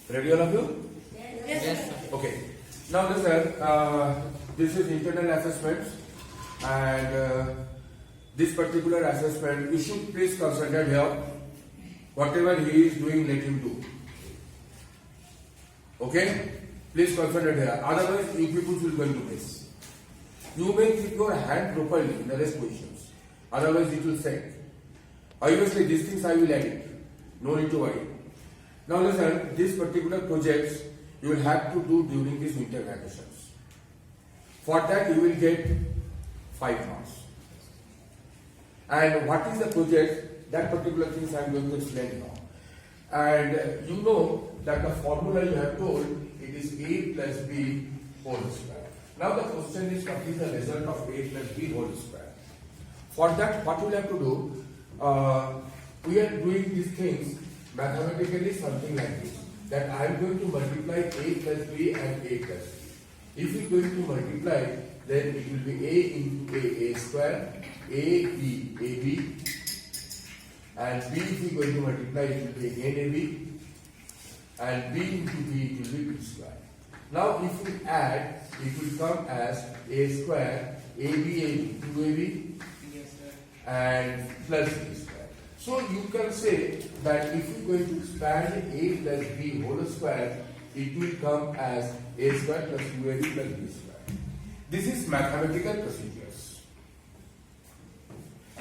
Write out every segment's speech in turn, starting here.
Ready all of you? Yes, sir. Okay. Now listen, this is internal assessments and this particular assessment, you should please concentrate here. Whatever he is doing, let him do. Okay? Please concentrate here. Otherwise, you people will going to miss. You may keep your hand properly in the rest positions. Otherwise, it will set. Obviously, these things I will edit. No need to worry. Now listen, these particular projects you will have to do during these winter vacations. For that, you will get 5 marks. And what is the project? That particular things I am going to explain now. And you know that the formula you have told, it is A plus B whole square. Now the question is, what is the result of A plus B whole square? For that, what we will have to do, we are doing these things mathematically something like this. That I am going to multiply A plus B and A plus B. If we are going to multiply, then it will be A into A square, AB, and B if we are going to multiply, it will be again AB, and B into B it will be B square. Now if we add, it will come as A square, AB, 2AB, and plus B square. So you can say that if you are going to expand A plus B whole square, it will come as A square plus 2AB plus B square. This is mathematical procedures.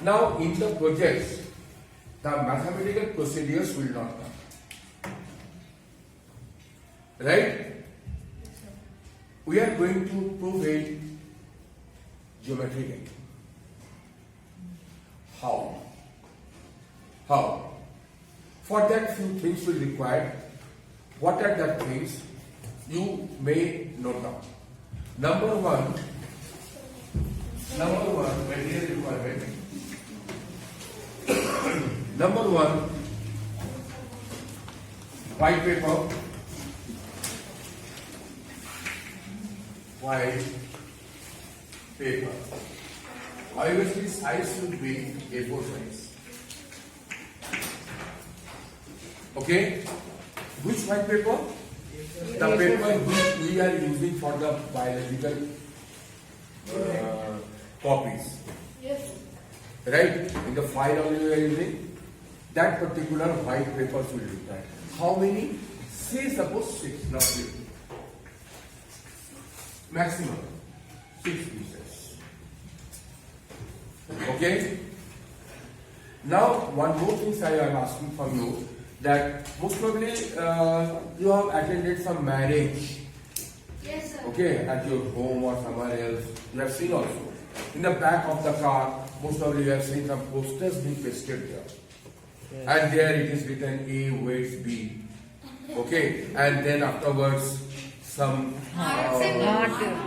Now in the projects, the mathematical procedures will not come. Right? We are going to prove it geometrically. How? How? For that few things will require. What are the things? You may note down. Number one, material requirement. Number one, white paper. White paper. Obviously, size should be A4 size. Okay? Which white paper? The paper which we are using for the biological copies. Yes. Right? In the file only we are using, that particular white papers will require. How many? Say suppose 6 roughly. Maximum 6 pieces. Okay? Now one more thing I am asking from you, that most probably you have attended some marriage. Yes, sir. Okay, at your home or somewhere else. You have seen also. In the back of the car, most probably you have seen some posters being pasted there. Yes. And there it is written A weights B. Okay, and then afterwards some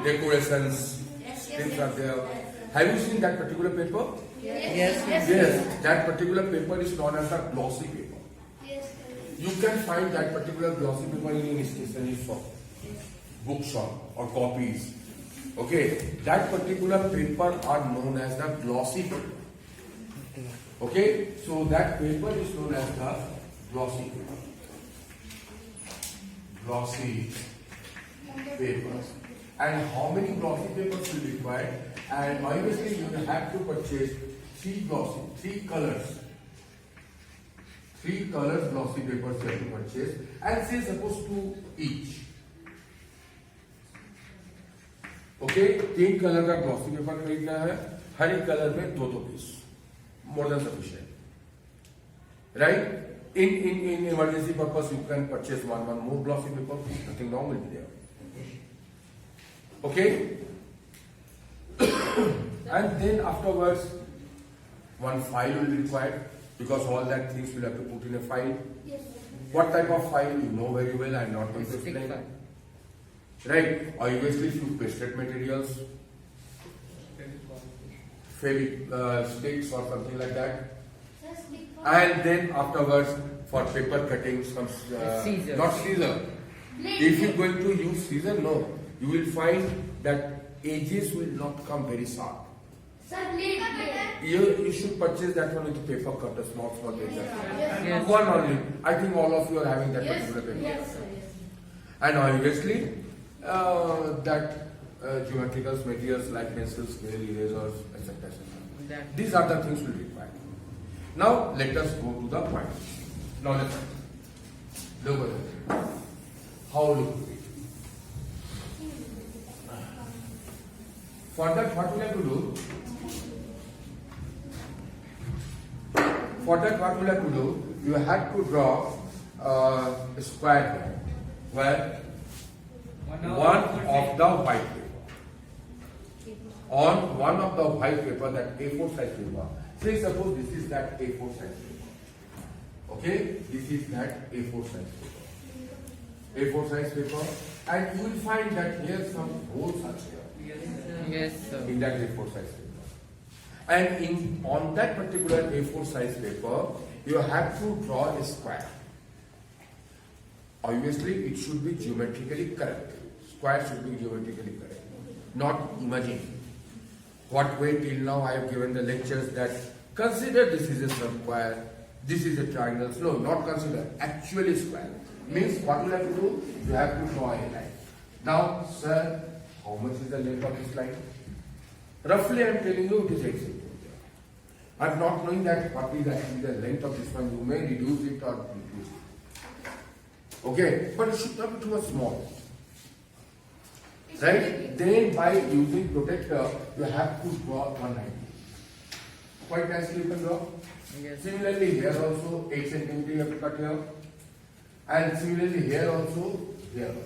decorations, things are there. Have you seen that particular paper? Yes. Yes, that particular paper is known as a glossy paper. Yes. You can find that particular glossy paper in any stationery shop, bookshop or copies. Okay, that particular paper are known as the glossy paper. Okay, so that paper is known as the glossy paper. Glossy paper. And how many glossy papers will be required? And obviously you will have to purchase 3 colors. 3 colors glossy papers you have to purchase, and say suppose 2 each. Okay, 3 colour का glossy paper खरीदना है, हर एक colour में 2 piece, more than sufficient. Right? In emergency purpose you can purchase one more glossy paper, nothing wrong will be there. Okay? And then afterwards one file will be required, because all that things will have to put in a file. Yes. What type of file you know very well, I am not going to explain. Right? Obviously few pasted materials, sticks or something like that. And then afterwards for paper cutting some not scissor. If you are going to use scissor, no, you will find that edges will not come very sharp. Sir, blade. You should purchase that one with a paper cutter, small paper. Yes. One only. I think all of you are having that Yes. particular paper. Yes, sir. Yes. And obviously, geometrical materials like pencils, scale, erasers, etc. etc. That. These are the things we require. Now, let us go to the point. Now, let's look at it. How look at it? For that, what we have to do? For that, what we have to do? You have to draw a square here, where one of the white paper. On one of the white paper, that A4 size paper. Say suppose this is that A4 size paper. Okay, this is that A4 size paper. A4 size paper, and you will find that here some holes are there Yes, sir. in that A4 size paper. And on that particular A4 size paper, you have to draw a square. Obviously, it should be geometrically correct. Square should be geometrically correct, not imaginary. What way till now I have given the lectures that consider this is a square, this is a triangle. No, not consider. Actually square. Means what you have to do? You have to draw a line. Now, sir, how much is the length of this line? Roughly I am telling you it is 8 centimeters. I am not knowing that what is actually the length of this one. You may reduce it or reduce it. Okay, but it should not be too much small. Right? Then by using protector, you have to draw 190. Quite nicely you can draw. Yes. Similarly here also 8 centimeter you have to cut here. And similarly here also, here also.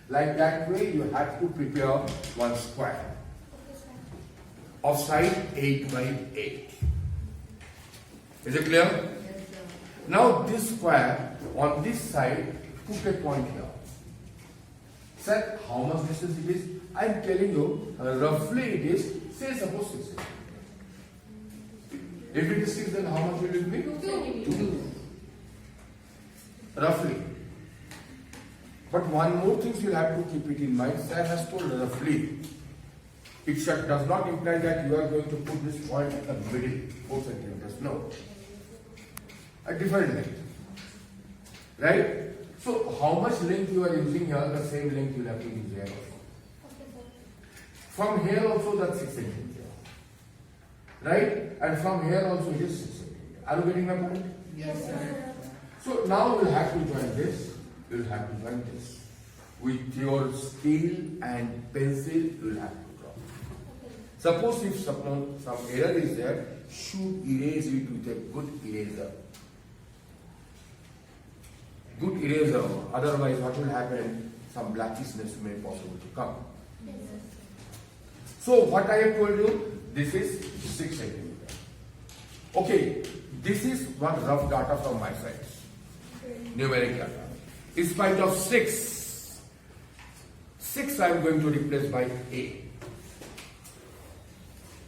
Like that way you have to prepare one square of side 8 by 8. Is it clear? Yes, sir. Now this square on this side, put a point here. Sir, how much distance it is? I am telling you, roughly it is, say suppose 6 centimeters. If it is 6, then how much will it be? 2. Roughly. But one more thing you have to keep it in mind. Sir has told roughly. It does not imply that you are going to put this point at the middle, 4 centimeters. No. A different length. Right? So, how much length you are using here, the same length you will have to use here also. From here also that's 6 centimeters. Right? And from here also it is 6 centimeters. Are you getting my point? Yes, sir. So now we'll have to join this. You'll have to join this. With your scale and pencil, you'll have to draw. Suppose if some error is there, should erase it with a good eraser. Good eraser. Otherwise, what will happen? Some blackishness may possible to come. Yes, sir. So what I have told you, this is 6 centimeters. Okay, this is one rough data from my side. Numeric data. In spite of 6 I am going to replace by A.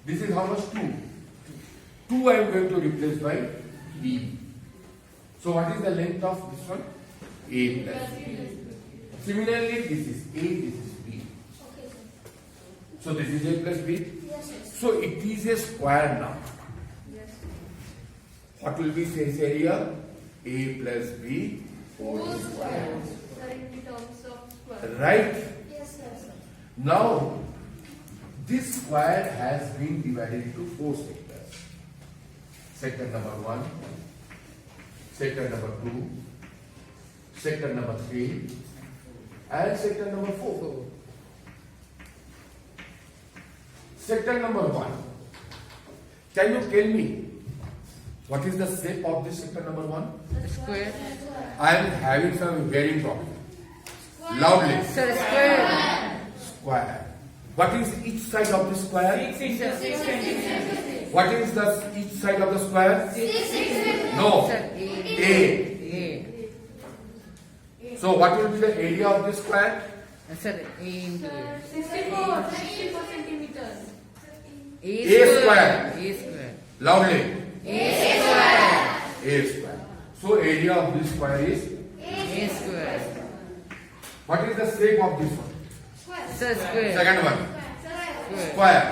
This is how much? 2. 2 I am going to replace by B. So what is the length of this one? A plus B. Similarly, this is A, this is B. Okay, sir. So this is A plus B. Yes, sir. So it is a square now. Yes. What will be its area? A plus B whole square. Sir, in terms of square. Right? Yes, sir. Now, this square has been divided into 4 sectors. Sector number 1, sector number 2, sector number 3, and sector number 4. Sector number 1. Can you tell me what is the shape of this sector number 1? Square. I am having some hearing problem. Loudly. Sir, square. Square. What is each side of the square? 6 centimeters. What is the each side of the square? No. Sir, A. A. So what will be the area of this square? Sir, A into A. 64 centimeters. A square. A square. Loudly. A square. A square. So area of this square is. A square. What is the shape of this one? Square. Sir, square. Second one. Square. Square. Square.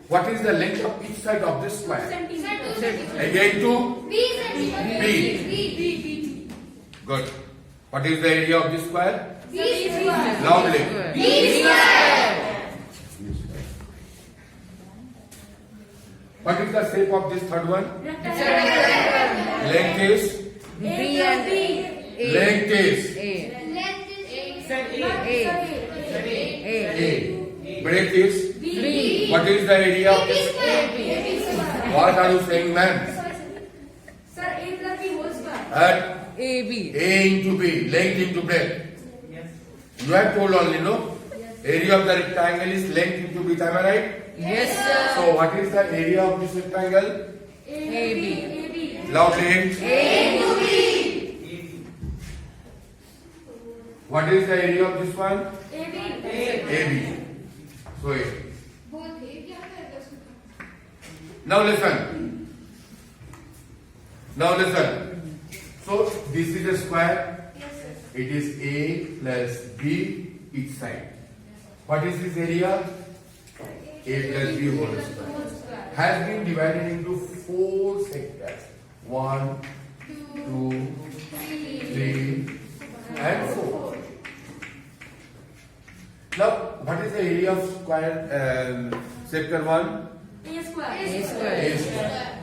what is the length of each side of this square? Centimeter. Again 2. B centimeter. B. Good. What is the area of this square? B square. Loudly. B square. What is the shape of this third one? Rectangle. Length is? B and A. Length is? A. Length is A. A. Breadth is? B. What is the area of this? AB. What are you saying, ma'am? Sir, A plus B whole square. At AB. A into B, length into breadth. You have told only, no? Area of the rectangle is length into breadth, am I right? Yes, sir. So what is the area of this rectangle? AB. Loudly. A to B. What is the area of this one? AB. AB. So A. Both A क्या है? Now listen. Now listen. So this is a square. Yes, sir. It is A plus B each side. What is this area? A plus B whole square. Whole square. Has been divided into 4 sectors. 1, 2, 3, and 4. Now, what is the area of square sector 1? A square. A square. A square.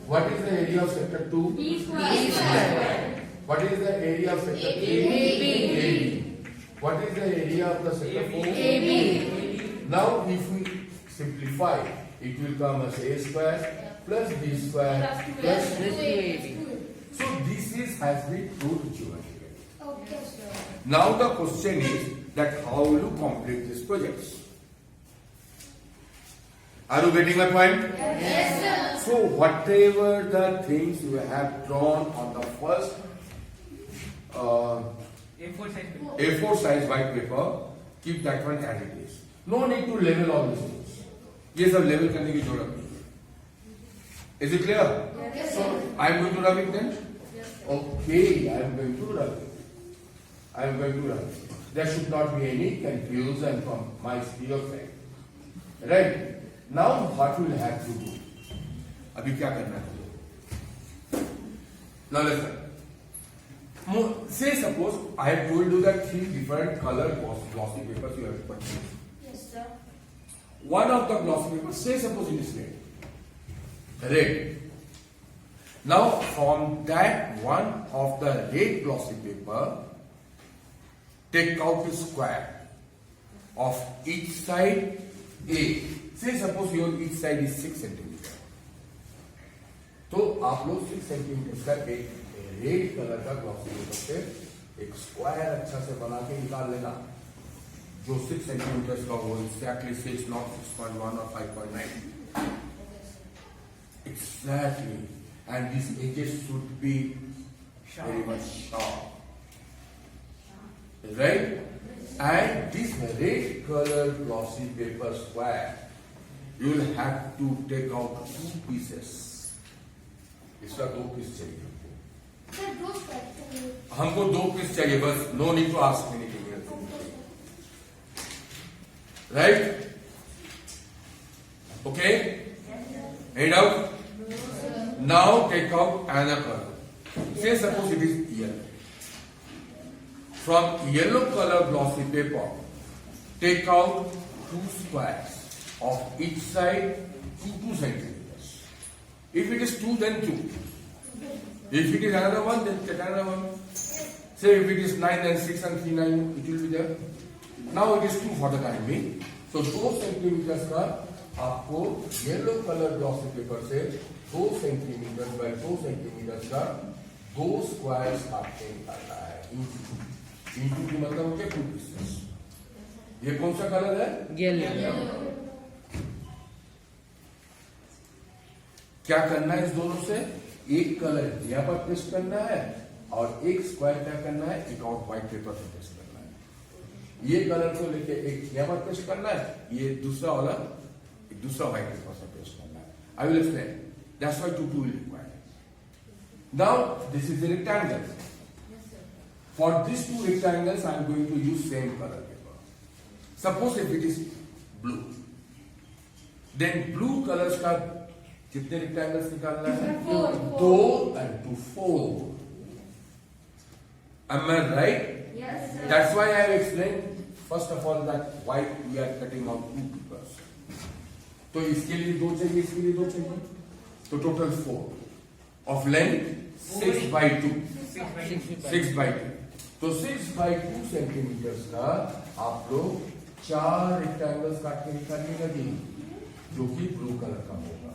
What is the area of sector 2? B square. B square. What is the area of sector 3? AB. AB. What is the area of the sector 4? AB. Now, if we simplify, it will come as A square plus B square plus. This to AB. So this is has been proved geometrically. Okay, sir. Now the question is that how will you complete this project? Are you getting my point? Yes, sir. So whatever the things you have drawn on the first A4 size white paper, keep that one as it is. No need to level all these things. ये सब level करने की जरूरत नहीं है. Is it clear? Yes, So sir. I am going to rub it then. Yes, sir. Okay, I am going to rub it. I am going to rub it. There should not be any confusion from my side. Right? Now what we will have to do? अभी क्या करना है? Now listen. Say suppose I have told you that 3 different color glossy papers you have to purchase. Yes, sir. One of the glossy papers, say suppose it is red. Red. Now from that one of the red glossy paper, take out a square of each side A. Say suppose your each side is 6 centimeter. तो आप लोग 6 centimetre का एक red colour का glossy paper से एक square अच्छा से बना के निकाल लेना जो 6 सेंटीमीटर का हो एक्जैक्टली 6 नॉट 6.1 और 5.9 exactly and these edges should be very much sharp right and this red color glossy paper square you will have to take out 2 pieces इसका 2 पीस चाहिए Sir, those questions. हमको 2 piece चाहिए बस no need to ask anything right okay any doubt now take out another color say suppose it is yellow from yellow color glossy paper take out 2 squares of each side 2 centimeters if it is 2 then 2 if it is another one then take another one say if it is 9 then 6 and 3 9 it will be there now it is 2 for the time being so 2 centimeters का आपको yellow colour glossy paper से 2 centimetre bye 2 centimetre का 2 squares आपको निकालना है into की मतलब हो गया 2 पीसेस ये कौन सा कलर है Yellow. क्या करना है इस दोनों से एक कलर यहाँ पर पेस्ट करना है और एक स्क्वायर क्या करना है एक और व्हाइट पेपर से पेस्ट करना है ये कलर को लेके एक यहाँ पर पेस्ट करना है ये दूसरा वाला एक दूसरा व्हाइट पेपर से पेस्ट करना है I will explain that's why 2 will required now this is a rectangle for these 2 rectangles I am going to use same color paper suppose if it is blue then blue colours का कितने rectangles निकालना है? 2 and 2 4. Am I right? Yes, sir. That's why I have explained first of all that why we are cutting out 2 papers. तो इसके लिए 2 चाहिए, इसके लिए 2 चाहिए, तो total 4 of length 6 by 2. 6 by 2. तो 6 by 2 सेंटीमीटर का आप लोग 4 रेक्टेंगल्स काट के निकालिएगा जी, जो कि ब्लू कलर का होगा।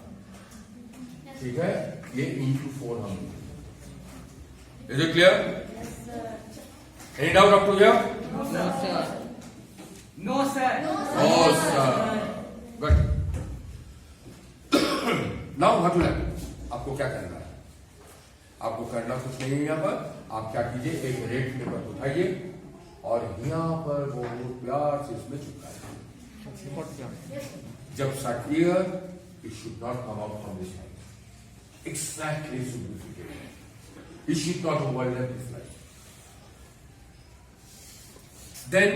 ठीक है, ये इंटू 4 हम। Is it clear? Yes, sir. Any doubt up to here? No, sir. No, sir. Oh, sir. Good. Now what will happen? आपको क्या करना है? आपको करना कुछ नहीं है यहाँ पर। आप क्या कीजिए, एक रेड पेपर उठाइए और यहाँ पर वो प्यार से इसमें चिपकाइए। जब साटियर it should not come out from this line. Exactly should be fitted. It should not overlap this line. Then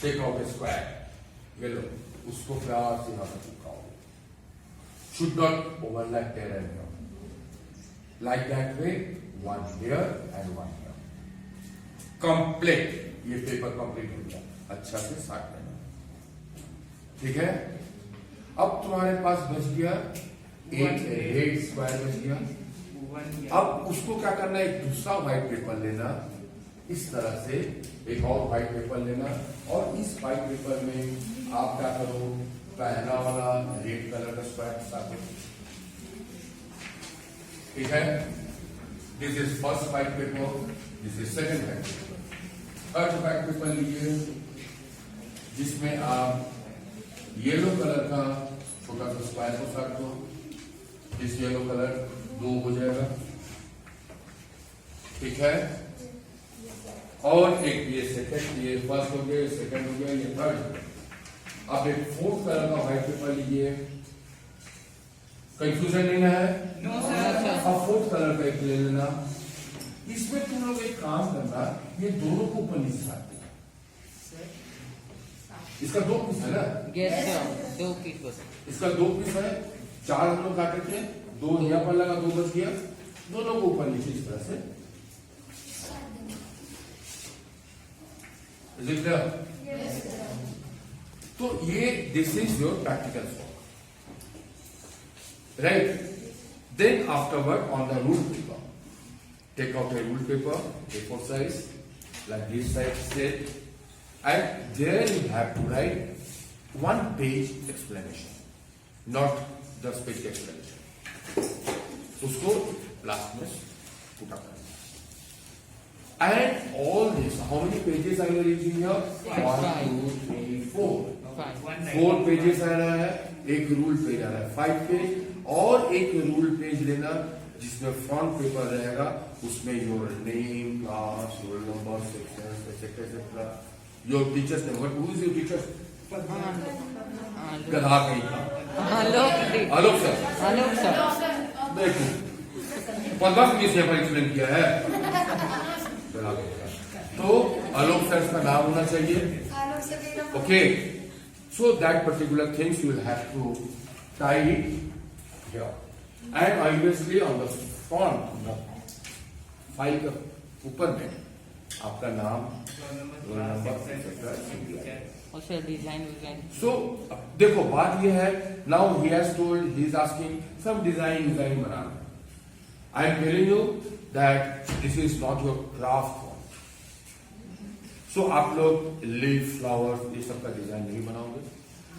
take out a square. ये लो, उसको प्यार से यहाँ पर चिपकाओ। Should not overlap there and here. Like that way, one here and one here. Complete. ये paper complete हो गया, अच्छा से साट देना। ठीक है, अब तुम्हारे पास बच गया एक रेड स्क्वायर बच गया। अब उसको क्या करना है, एक दूसरा व्हाइट पेपर लेना, इस तरह से एक और व्हाइट पेपर लेना, और इस व्हाइट पेपर में आप क्या करो, पहला वाला रेड कलर का स्क्वायर साथ। ठीक है, this is first white paper, this is second white paper. Third white paper लीजिए, जिसमें आप येलो कलर का छोटा सा स्क्वायर को साथ दो। इस येलो कलर 2 हो जाएगा। ठीक है, और एक ये सेकंड, ये फर्स्ट हो गया, सेकंड हो गया, ये थर्ड हो गया। अब एक फोर्थ कलर का व्हाइट पेपर लीजिए। कंफ्यूजन नहीं है? No, sir. अब फोर्थ कलर का एक ले लेना। इसमें तुम लोग एक काम करना, ये दोनों को ऊपर नीचे साथ देना। इसका 2 पीस है ना? Yes, sir. 2 people. इसका 2 पीस है, 4 हम लोग काटे थे, 2 यहाँ पर लगा, 2 बच गया। दोनों को ऊपर नीचे इस तरह से। Is it clear? Yes, sir. तो ये this is your practical work, right? Then afterward on the rule paper, take out a rule paper, A4 size, like this size set, and there you have to write 1 page explanation, not just page explanation. उसको last में put up करना। And all this, how many pages are you reading here? 1, 2, 3, 4. 5. 4 pages आ रहा है, एक rule page आ रहा है 5 page, और एक रूल पेज लेना जिसमें फ्रंट पेपर रहेगा, उसमें your name, class, roll number, section, etcetera etcetera, your teachers name. What who is your teacher? गधा कहीं का। आलोक सर। Alok, sir. देखो 15 मिनट यहाँ पर एक्सप्लेन किया है। तो आलोक सर का नाम होना चाहिए। Okay, so that particular things you will have to tie it here, and obviously on the front, the file के ऊपर में आपका नाम, roll number, etc. Also design we can. So देखो बात ये है, now he has told, he is asking some design banana. I am telling you that this is not your craft work. So आप लोग लीफ, फ्लावर्स, ये सब का design नहीं बनाओगे।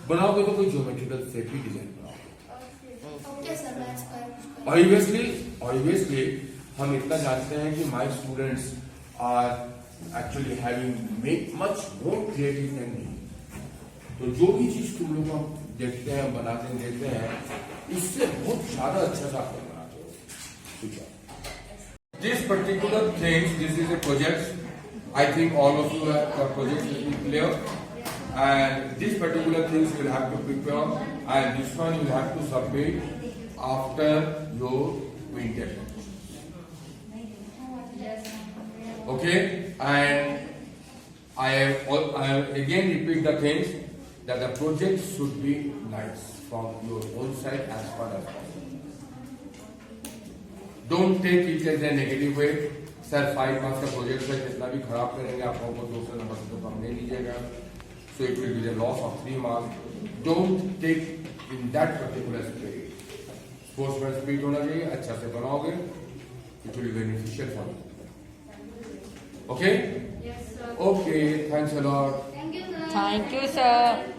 बनाओगे तो कोई ज्योमेट्रिकल शेप ही डिजाइन बनाओगे। Okay, sir. That's fine. Obviously हम इतना जानते हैं कि my students are actually having much more creative than me. तो जो भी चीज तुम लोग हम देखते हैं, बनाते हैं, देखते हैं, इससे बहुत ज्यादा अच्छा सा आप लोग बनाते हो। ठीक है, this particular things, this is a project. I think all of you have got projects to be clear, and this particular things you will have to prepare, and this one you will have to submit after your winter. Okay, and I have again repeat the things. that the project should be nice from your own side as far as possible. Don't take it as a negative way. Sir 5 marks का project है, जितना भी खराब करेंगे आप लोगों को 200 number से तो कम नहीं लीजिएगा. So it will be the loss of 3 marks. Don't take in that particular spirit. Sportsman spirit होना चाहिए, अच्छा से बनाओगे, it will be beneficial for you. Okay? Yes, sir. Okay, thanks a lot. Thank you, sir. Thank you, sir.